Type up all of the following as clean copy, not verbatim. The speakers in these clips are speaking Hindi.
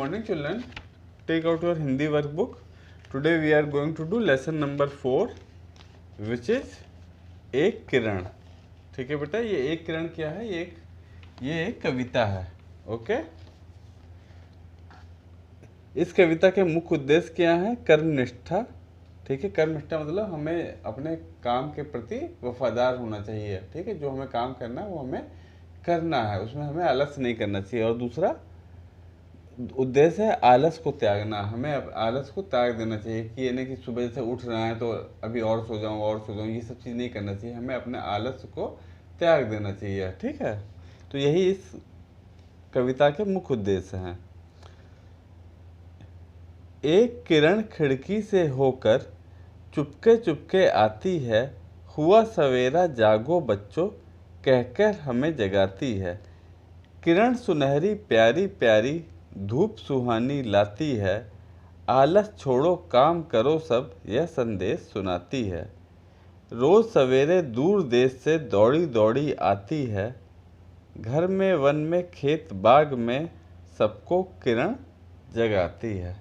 morning children. Take out your Hindi workbook. Today we are going to do lesson number 4 which is एक किरण। ठीक है बेटा, ये एक किरण क्या है? ये एक कविता है। ओके, इस कविता के मुख्य उद्देश्य क्या है? कर्मनिष्ठा। ठीक है, कर्मनिष्ठा मतलब हमें अपने काम के प्रति वफादार होना चाहिए। ठीक है, जो हमें काम करना है वो हमें करना है, उसमें हमें आलस नहीं करना चाहिए। और दूसरा उद्देश्य है आलस को त्यागना। हमें आलस को त्याग देना चाहिए कि ये नहीं कि सुबह से उठ रहे हैं तो अभी और सो जाऊं, ये सब चीज़ नहीं करना चाहिए। हमें अपने आलस को त्याग देना चाहिए। ठीक है, तो यही इस कविता के मुख्य उद्देश्य हैं। एक किरण खिड़की से होकर चुपके चुपके आती है, हुआ सवेरा जागो बच्चों कहकर हमें जगाती है। किरण सुनहरी प्यारी प्यारी धूप सुहानी लाती है, आलस छोड़ो काम करो सब यह संदेश सुनाती है। रोज सवेरे दूर देश से दौड़ी दौड़ी आती है, घर में वन में खेत बाग में सबको किरण जगाती है।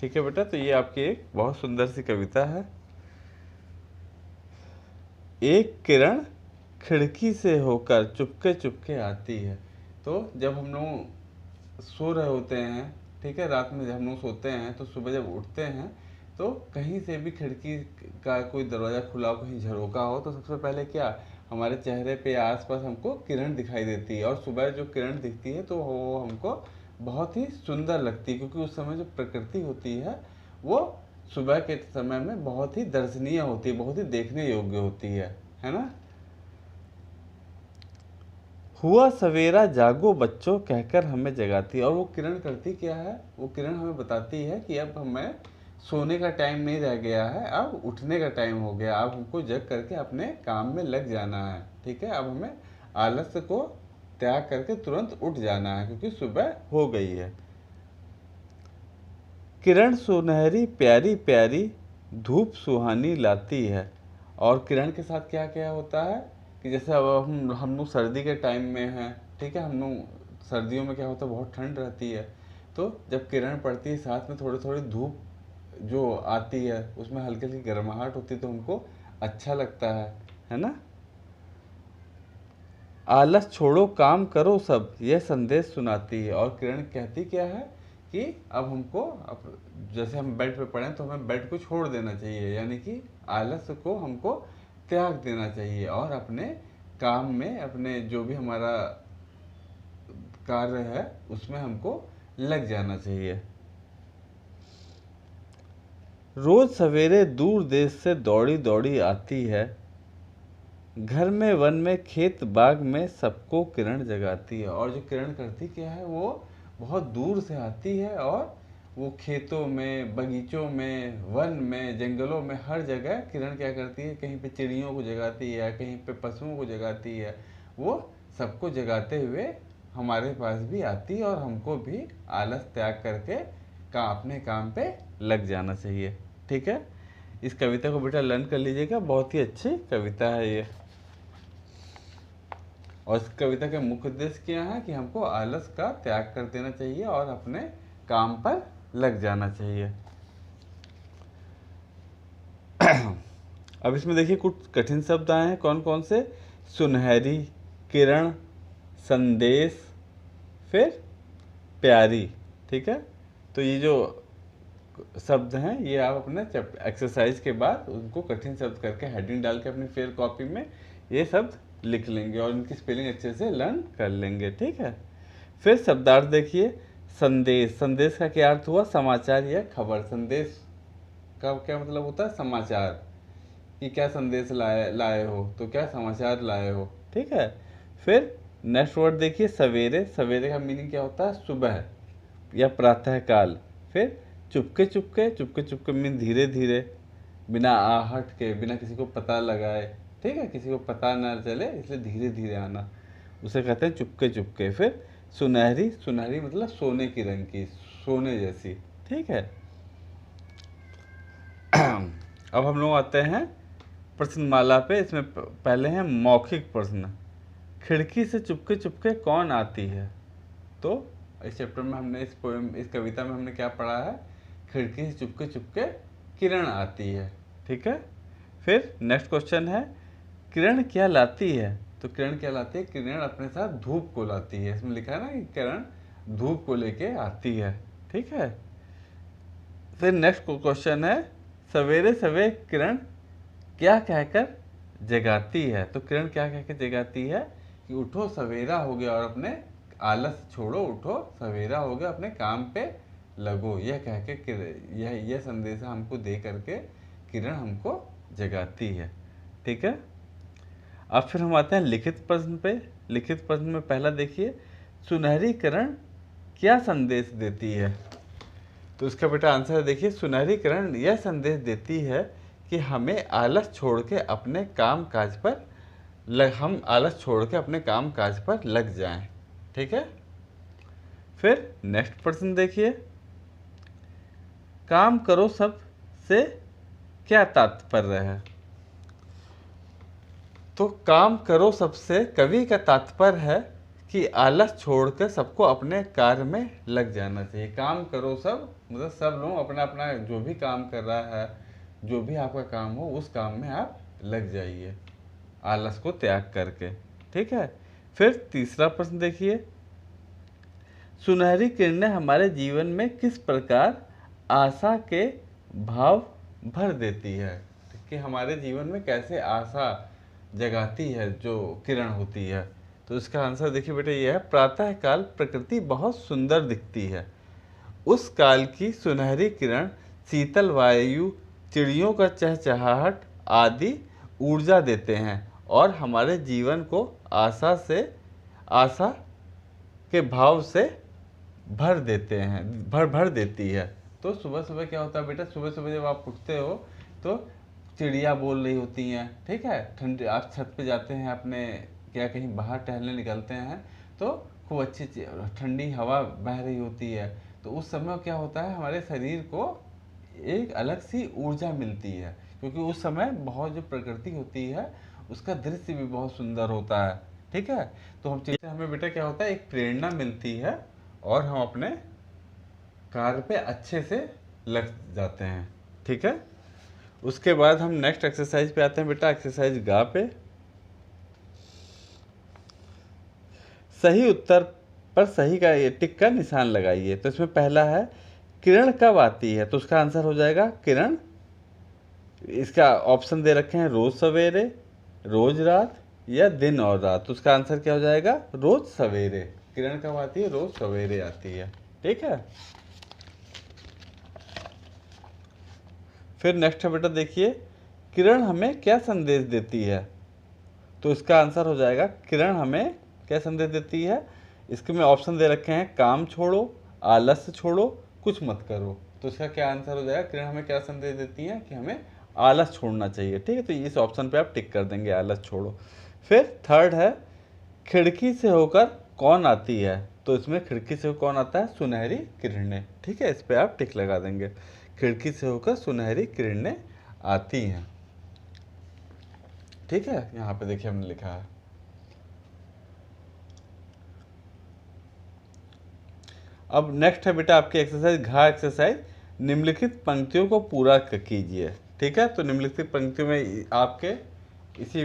ठीक है बेटा, तो ये आपकी एक बहुत सुंदर सी कविता है। एक किरण खिड़की से होकर चुपके चुपके आती है। तो जब हम लोग सो रहे होते हैं, ठीक है, रात में जब हम लोग सोते हैं तो सुबह जब उठते हैं तो कहीं से भी खिड़की का कोई दरवाज़ा खुला हो, कहीं झरोका हो, तो सबसे पहले क्या हमारे चेहरे पे आसपास हमको किरण दिखाई देती है। और सुबह जो किरण दिखती है तो वो हमको बहुत ही सुंदर लगती है, क्योंकि उस समय जो प्रकृति होती है वो सुबह के समय में बहुत ही दर्शनीय होती है, बहुत ही देखने योग्य होती है ना। हुआ सवेरा जागो बच्चों कहकर हमें जगाती है। और वो किरण करती क्या है? वो किरण हमें बताती है कि अब हमें सोने का टाइम नहीं रह गया है, अब उठने का टाइम हो गया। अब हमको जग करके अपने काम में लग जाना है। ठीक है, अब हमें आलस्य को त्याग करके तुरंत उठ जाना है, क्योंकि सुबह हो गई है। किरण सुनहरी प्यारी प्यारी धूप सुहानी लाती है। और किरण के साथ क्या क्या होता है कि जैसे अब हम लोग सर्दी के टाइम में हैं, ठीक है, हम लोग सर्दियों में क्या होता है, बहुत ठंड रहती है, तो जब किरण पड़ती है साथ में थोड़ी थोड़ी धूप जो आती है उसमें हल्की हल्की गर्माहट होती है, तो हमको अच्छा लगता है ना। आलस छोड़ो काम करो सब यह संदेश सुनाती है। और किरण कहती क्या है कि अब हमको जैसे हम बेड पे पड़े तो हमें बेड को छोड़ देना चाहिए, यानी कि आलस को हमको त्याग देना चाहिए और अपने काम में, अपने जो भी हमारा कार्य है उसमें हमको लग जाना चाहिए। रोज सवेरे दूर देश से दौड़ी दौड़ी आती है, घर में वन में खेत बाग में सबको किरण जगाती है। और जो किरण करती क्या है, वो बहुत दूर से आती है और वो खेतों में, बगीचों में, वन में, जंगलों में, हर जगह किरण क्या करती है, कहीं पे चिड़ियों को जगाती है, कहीं पे पशुओं को जगाती है। वो सबको जगाते हुए हमारे पास भी आती है और हमको भी आलस त्याग करके अपने काम पे लग जाना चाहिए। ठीक है, इस कविता को बेटा लर्न कर लीजिएगा, बहुत ही अच्छी कविता है ये। और इस कविता का मुख्य उद्देश्य क्या है कि हमको आलस का त्याग कर देना चाहिए और अपने काम पर लग जाना चाहिए। अब इसमें देखिए कुछ कठिन शब्द आए हैं। कौन कौन से? सुनहरी, किरण, संदेश, फिर प्यारी। ठीक है, तो ये जो शब्द हैं ये आप अपने एक्सरसाइज के बाद उनको कठिन शब्द करके हेडिंग डाल के अपनी फेयर कॉपी में ये शब्द लिख लेंगे और इनकी स्पेलिंग अच्छे से लर्न कर लेंगे। ठीक है, फिर शब्दार्थ देखिए। संदेश, संदेश का क्या अर्थ हुआ? समाचार या खबर। संदेश का क्या मतलब होता है? समाचार, कि क्या संदेश लाए हो, तो क्या समाचार लाए हो। ठीक है, फिर नेक्स्ट वर्ड देखिए सवेरे। सवेरे का मीनिंग क्या होता है? सुबह या प्रातः काल। फिर चुपके चुपके, चुपके चुपके मीन धीरे धीरे, बिना आहट के, बिना किसी को पता लगाए। ठीक है, किसी को पता ना चले इसलिए धीरे धीरे आना, उसे कहते हैं चुपके चुपके। फिर सुनहरी, सुनहरी मतलब सोने की रंग की, सोने जैसी। ठीक है, अब हम लोग आते हैं प्रश्नमाला पे। इसमें पहले हैं मौखिक प्रश्न। खिड़की से चुपके चुपके कौन आती है? तो इस चैप्टर में हमने इस कविता में हमने क्या पढ़ा है, खिड़की से चुपके चुपके किरण आती है। ठीक है, फिर नेक्स्ट क्वेश्चन है किरण क्या लाती है। तो किरण क्या लाती है, किरण अपने साथ धूप को लाती है। इसमें लिखा है ना कि किरण धूप को लेके आती है। ठीक है, फिर नेक्स्ट क्वेश्चन है सवेरे सवेरे किरण क्या कहकर जगाती है। तो किरण क्या कहकर जगाती है कि उठो सवेरा हो गया और अपने आलस छोड़ो, उठो सवेरा हो गया, अपने काम पे लगो। यह कह के यह संदेश हमको दे करके किरण हमको जगाती है। ठीक है, अब फिर हम आते हैं लिखित प्रश्न पे। लिखित प्रश्न में पहला देखिए, सुनहरी किरण क्या संदेश देती है। तो इसका बेटा आंसर देखिए, सुनहरी किरण यह संदेश देती है कि हमें आलस छोड़ के अपने काम काज पर हम आलस छोड़ के अपने काम काज पर लग जाएं। ठीक है, फिर नेक्स्ट प्रश्न देखिए, काम करो सब से क्या तात्पर्य है। तो काम करो सबसे कवि का तात्पर्य है कि आलस छोड़कर सबको अपने कार्य में लग जाना चाहिए। काम करो सब मतलब सब लोग अपना अपना जो भी काम कर रहा है, जो भी आपका काम हो उस काम में आप लग जाइए, आलस को त्याग करके। ठीक है, फिर तीसरा प्रश्न देखिए, सुनहरी किरणें हमारे जीवन में किस प्रकार आशा के भाव भर देती है। कि हमारे जीवन में कैसे आशा जगाती है जो किरण होती है। तो इसका आंसर देखिए बेटा ये है, प्रातः काल प्रकृति बहुत सुंदर दिखती है। उस काल की सुनहरी किरण शीतल वायु, चिड़ियों का चहचहाहट आदि ऊर्जा देते हैं और हमारे जीवन को आशा के भाव से भर देते हैं, भर देती है। तो सुबह सुबह क्या होता है बेटा, सुबह सुबह जब आप उठते हो तो चिड़िया बोल रही होती हैं। ठीक है, ठंडी आप छत पे जाते हैं अपने क्या कहीं बाहर टहलने निकलते हैं तो खूब अच्छी ठंडी हवा बह रही होती है। तो उस समय क्या होता है, हमारे शरीर को एक अलग सी ऊर्जा मिलती है, क्योंकि उस समय बहुत जो प्रकृति होती है उसका दृश्य भी बहुत सुंदर होता है। ठीक है, तो हमें बेटा क्या होता है, एक प्रेरणा मिलती है और हम अपने कार्य पे अच्छे से लग जाते हैं। ठीक है, उसके बाद हम नेक्स्ट एक्सरसाइज पे आते हैं बेटा, एक्सरसाइज गा पे। सही उत्तर पर सही का ये टिक का निशान लगाइए। तो इसमें पहला है किरण कब आती है। तो उसका आंसर हो जाएगा किरण, इसका ऑप्शन दे रखे हैं रोज सवेरे, रोज रात या दिन और रात। तो उसका आंसर क्या हो जाएगा, रोज सवेरे। किरण कब आती है, रोज सवेरे आती है। ठीक है, फिर नेक्स्ट है बेटा देखिए, किरण हमें क्या संदेश देती है। तो इसका आंसर हो जाएगा किरण हमें क्या संदेश देती है। इसके में ऑप्शन दे रखे हैं काम छोड़ो, आलस्य छोड़ो, कुछ मत करो। तो इसका क्या आंसर हो जाएगा, किरण हमें क्या संदेश देती है कि हमें आलस छोड़ना चाहिए। ठीक है, तो इस ऑप्शन पे आप टिक कर देंगे, आलस छोड़ो। फिर थर्ड है खिड़की से होकर कौन आती है। तो इसमें खिड़की से कौन आता है, सुनहरी किरणें। ठीक है, इस पे आप टिक लगा देंगे, खिड़की से होकर सुनहरी किरणें आती हैं। ठीक है, यहाँ पे देखिए हमने लिखा है। अब नेक्स्ट है बेटा आपकी एक्सरसाइज घा एक्सरसाइज, निम्नलिखित पंक्तियों को पूरा कीजिए। ठीक है, तो निम्नलिखित पंक्तियों में आपके इसी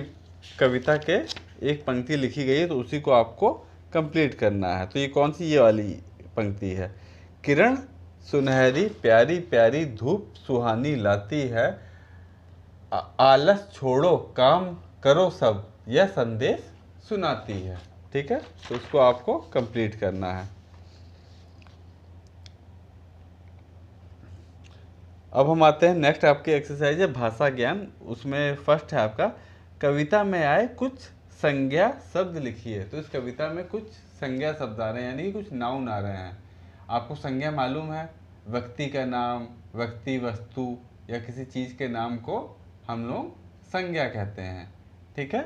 कविता के एक पंक्ति लिखी गई है, तो उसी को आपको कंप्लीट करना है। तो ये कौन सी ये वाली पंक्ति है, किरण सुनहरी प्यारी प्यारी धूप सुहानी लाती है, आलस छोड़ो काम करो सब यह संदेश सुनाती है। ठीक है, तो उसको आपको कंप्लीट करना है। अब हम आते हैं नेक्स्ट आपकी एक्सरसाइज है भाषा ज्ञान। उसमें फर्स्ट है आपका कविता में आए कुछ संज्ञा शब्द लिखिए। तो इस कविता में कुछ संज्ञा शब्द आ रहे हैं, यानी कुछ नाउन आ रहे हैं। आपको संज्ञा मालूम है, व्यक्ति का नाम, व्यक्ति वस्तु या किसी चीज़ के नाम को हम लोग संज्ञा कहते हैं। ठीक है,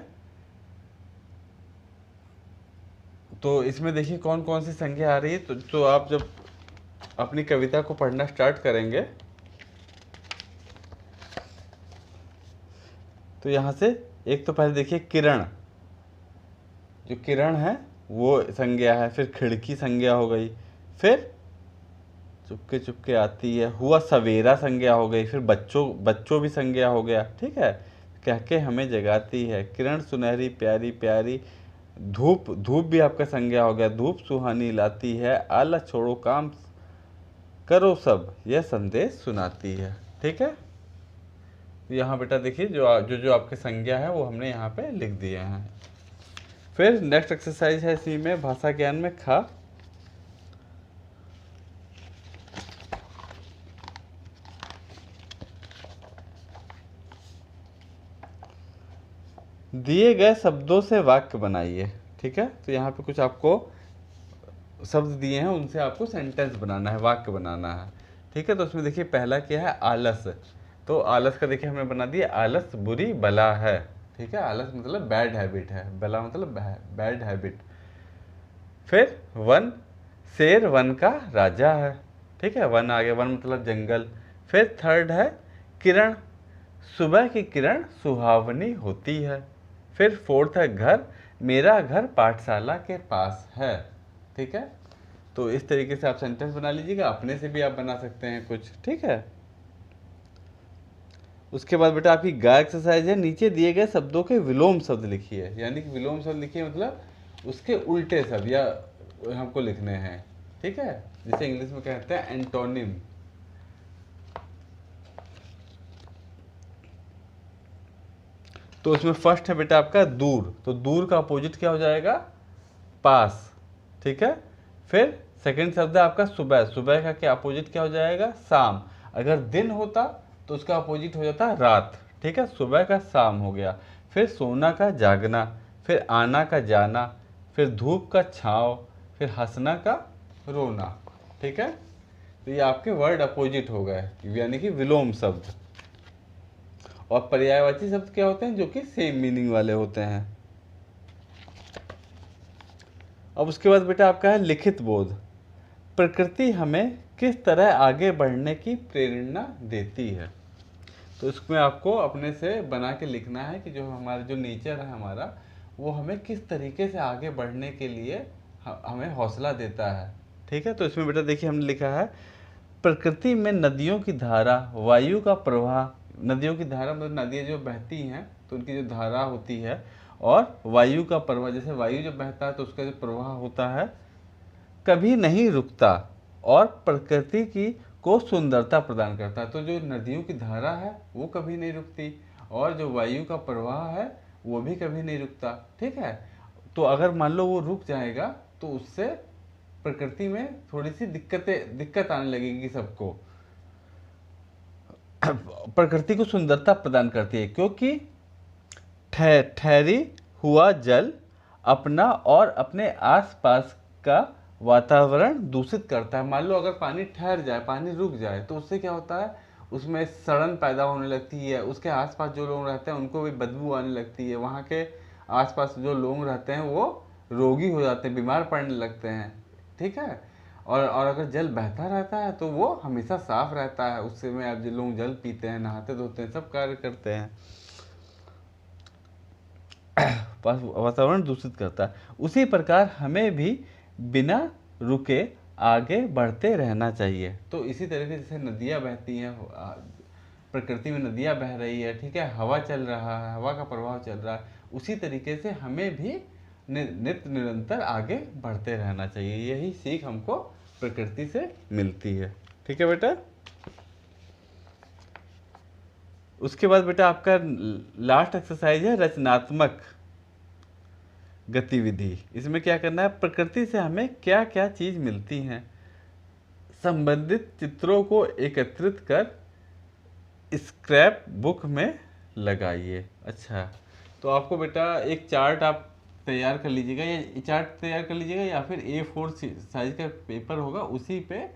तो इसमें देखिए कौन कौन सी संज्ञा आ रही है। तो आप जब अपनी कविता को पढ़ना स्टार्ट करेंगे तो यहाँ से एक तो पहले देखिए किरण, जो किरण है वो संज्ञा है। फिर खिड़की संज्ञा हो गई, फिर चुपके चुपके आती है, हुआ सवेरा संज्ञा हो गई, फिर बच्चों भी संज्ञा हो गया, ठीक है। कह के हमें जगाती है, किरण सुनहरी प्यारी प्यारी, धूप धूप भी आपका संज्ञा हो गया, धूप सुहानी लाती है, आलस छोड़ो काम करो सब, यह संदेश सुनाती है, ठीक है। तो यहाँ बेटा देखिए जो आपके संज्ञा है वो हमने यहाँ पे लिख दिए हैं। फिर नेक्स्ट एक्सरसाइज है इसी में, भाषा ज्ञान में खा। दिए गए शब्दों से वाक्य बनाइए, ठीक है। तो यहाँ पे कुछ आपको शब्द दिए हैं, उनसे आपको सेंटेंस बनाना है, वाक्य बनाना है, ठीक है। तो उसमें देखिए पहला क्या है, आलस। तो आलस का देखिए हमने बना दिया, आलस बुरी बला है, ठीक है। आलस मतलब बैड हैबिट है, बला मतलब बैड हैबिट। फिर वन, शेर वन का राजा है, ठीक है। वन आ गया, वन मतलब जंगल। फिर थर्ड है किरण, सुबह की किरण सुहावनी होती है। फिर फोर्थ है घर, मेरा घर पाठशाला के पास है, ठीक है। तो इस तरीके से आप सेंटेंस बना लीजिएगा, अपने से भी आप बना सकते हैं कुछ, ठीक है। उसके बाद बेटा आपकी गा एक्सरसाइज है, नीचे दिए गए शब्दों के विलोम शब्द लिखिए, यानी कि विलोम शब्द लिखिए मतलब उसके उल्टे शब्द या हमको लिखने हैं, ठीक है। जिसे इंग्लिश में कहते हैं एंटोनिम। तो उसमें फर्स्ट है बेटा आपका दूर, तो दूर का अपोजिट क्या हो जाएगा, पास, ठीक है। फिर सेकंड शब्द है आपका सुबह, सुबह का क्या अपोजिट क्या हो जाएगा, शाम। अगर दिन होता तो उसका अपोजिट हो जाता रात, ठीक है। सुबह का शाम हो गया। फिर सोना का जागना, फिर आना का जाना, फिर धूप का छाँव, फिर हंसना का रोना, ठीक है। तो ये आपके वर्ड अपोजिट हो गए, यानी कि विलोम शब्द। और पर्यायवाची शब्द क्या होते हैं, जो कि सेम मीनिंग वाले होते हैं। अब उसके बाद बेटा आपका है लिखित बोध। प्रकृति हमें किस तरह आगे बढ़ने की प्रेरणा देती है। तो इसमें आपको अपने से बना के लिखना है कि जो हमारा जो नेचर है हमारा, वो हमें किस तरीके से आगे बढ़ने के लिए हमें हौसला देता है, ठीक है। तो इसमें बेटा देखिए हमने लिखा है, प्रकृति में नदियों की धारा, वायु का प्रवाह, नदियों की धारा मतलब नदियाँ जो बहती हैं तो उनकी जो धारा होती है, और वायु का प्रवाह, जैसे वायु जब बहता है तो उसका जो प्रवाह होता है कभी नहीं रुकता, और प्रकृति की को सुंदरता प्रदान करता है। तो जो नदियों की धारा है वो कभी नहीं रुकती, और जो वायु का प्रवाह है वो भी कभी नहीं रुकता, ठीक है। तो अगर मान लो वो रुक जाएगा तो उससे प्रकृति में थोड़ी सी दिक्कत आने लगेगी सबको। प्रकृति को सुंदरता प्रदान करती है, क्योंकि ठहरी हुआ जल अपना और अपने आसपास का वातावरण दूषित करता है। मान लो अगर पानी ठहर जाए, पानी रुक जाए, तो उससे क्या होता है, उसमें सड़न पैदा होने लगती है, उसके आसपास जो लोग रहते हैं उनको भी बदबू आने लगती है, वहाँ के आसपास जो लोग रहते हैं वो रोगी हो जाते हैं, बीमार पड़ने लगते हैं, ठीक है। और अगर जल बहता रहता है तो वो हमेशा साफ रहता है, उससे में आप जो लोग जल पीते हैं, नहाते धोते हैं, सब कार्य करते हैं, वातावरण दूषित करता है। उसी प्रकार हमें भी बिना रुके आगे बढ़ते रहना चाहिए। तो इसी तरीके जैसे नदियाँ बहती हैं, प्रकृति में नदियाँ बह रही है, ठीक है, हवा चल रहा है, हवा का प्रभाव चल रहा है, उसी तरीके से हमें भी नित्य निरंतर आगे बढ़ते रहना चाहिए। यही सीख हमको प्रकृति से मिलती है, ठीक है बेटा। उसके बाद बेटा आपका लास्ट एक्सरसाइज है रचनात्मक गतिविधि। इसमें क्या करना है, प्रकृति से हमें क्या क्या चीज़ मिलती हैं, संबंधित चित्रों को एकत्रित कर स्क्रैप बुक में लगाइए। अच्छा, तो आपको बेटा एक चार्ट आप तैयार कर लीजिएगा, या चार्ट तैयार कर लीजिएगा, या फिर A4 साइज का पेपर होगा, उसी पे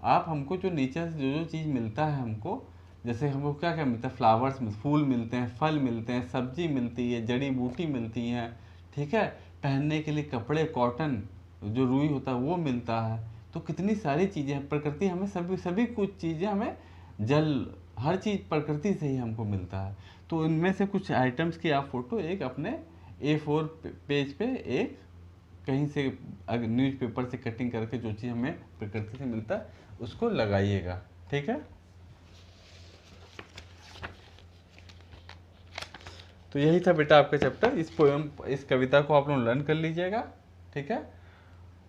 आप हमको जो नीचे से जो चीज़ मिलता है हमको, जैसे हमको क्या क्या मिलता है, फ्लावर्स में फूल मिलते हैं, फल मिलते हैं, सब्जी मिलती है, जड़ी बूटी मिलती हैं, ठीक है, पहनने के लिए कपड़े, कॉटन जो रुई होता है वो मिलता है। तो कितनी सारी चीज़ें हैं, प्रकृति हमें सभी कुछ चीज़ें हमें, जल, हर चीज़ प्रकृति से ही हमको मिलता है। तो इनमें से कुछ आइटम्स की आप फोटो एक अपने A4 पेज पे एक कहीं से अगर न्यूज़पेपर से कटिंग करके जो चीज़ हमें प्रकृति से मिलता है उसको लगाइएगा, ठीक है। तो यही था बेटा आपका चैप्टर। इस पोएम, इस कविता को आप लोग लर्न कर लीजिएगा, ठीक है।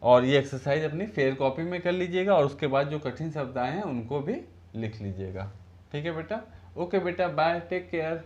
और ये एक्सरसाइज अपनी फेयर कॉपी में कर लीजिएगा और उसके बाद जो कठिन शब्द आए हैं उनको भी लिख लीजिएगा, ठीक है बेटा। ओके बेटा, बाय, टेक केयर।